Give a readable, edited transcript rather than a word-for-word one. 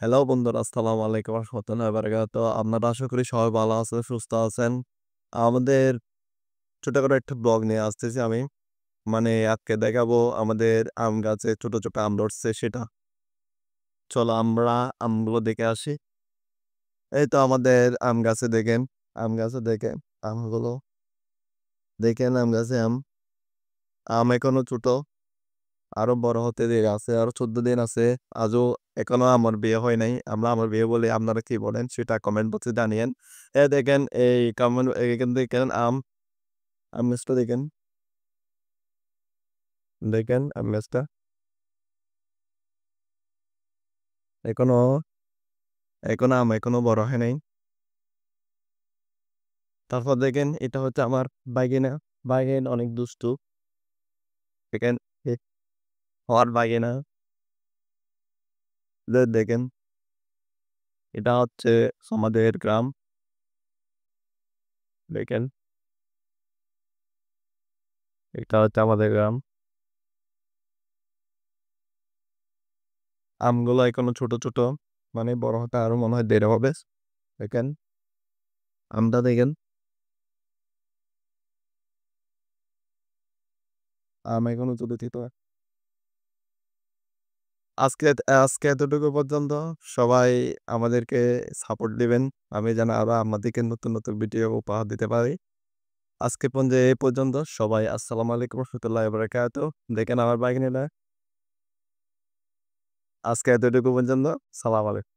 Hello বন্ধুরা, আসসালামু আলাইকুম ওয়া বারাকাতুহু। আপনারা আশা করি সবাই ভালো আছেন, সুস্থ আছেন। আমাদের ছোটখাটো একটা ব্লগ নিয়ে আসতেছি আমি। আজকে দেখাবো আমাদের আম গাছে ছোট, ছোট আম ধরছে সেটা। চলো আমরা আমগুলো দেখে আসি। এই তো আমাদের আম গাছে দেখেন, আম গাছে দেখেন আমগুলো। দেখেন আম গাছে আম। আম এখনো ছোট, আরো বড় হতে দেরি আছে। আরো ১৪ দিন আছে। আজও এখনো আমার বিয়ে হয় নাই। আমরা আমার বিয়ে বলি, আপনারা কি বলেন সেটা কমেন্ট বক্সে জানিয়েন। দেখেন এই কমেন্ট এখান দেখেন আম গাছটা দেখেন। দেখেন আম গাছটা। এখনো এখনো বড় হয় নাই। তারপর দেখেন এটা হচ্ছে আমার বাগিনা। বাগিন অনেক দুষ্টু। দেখেন এ আমার বাগিনা। দেখেন এটা হচ্ছে আমাদের গ্রাম। দেখেন এটা হচ্ছে আমাদের গ্রাম। আমগুলো এখনো ছোট, ছোট। বড় হতে আরো মনে হয় দেরি হবে। দেখেন আমটা দেখেন। আম এখনো ছোট ছোট। আজকে আজকে এতটুকু পর্যন্ত। সবাই আমাদেরকে সাপোর্ট দিবেন। আমি যেন আরো আপনাদেরকে নতুন, নতুন ভিডিও উপহার দিতে পারি। আজকে এই পর্যন্ত। সবাই আসসালামু আলাইকুম ওয়া বারাকাতুহু। দেখেন আমার বাহিনীরা। আজকে এতটুকু পর্যন্ত। সালাম আলাইকুম।